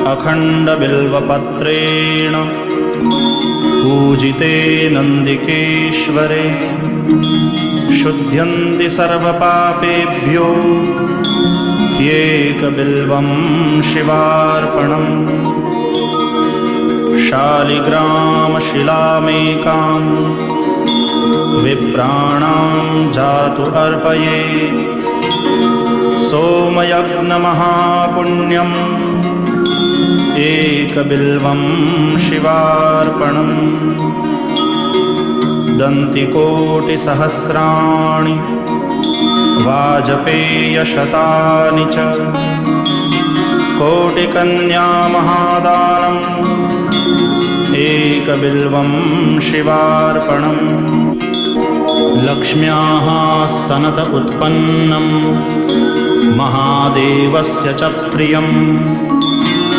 अखण्डबिल्वपत्रेण पूजिते नन्दिकेश्वरे शुध्यन्ति सर्वपापेभ्यो ह्येकबिल्वं शिवार्पणम्। शालिग्रामशिलामेकां विप्राणां जातु अर्पयेत् सोमयज्ञमहापुण्यम् एकबिल्वं शिवार्पणम्। दन्तिकोटिसहस्राणि वाजपेयशतानि च कोटिकन्यामहादानम् एकबिल्वं शिवार्पणम्। लक्ष्म्याः स्तनत उत्पन्नं महादेवस्य च प्रियम्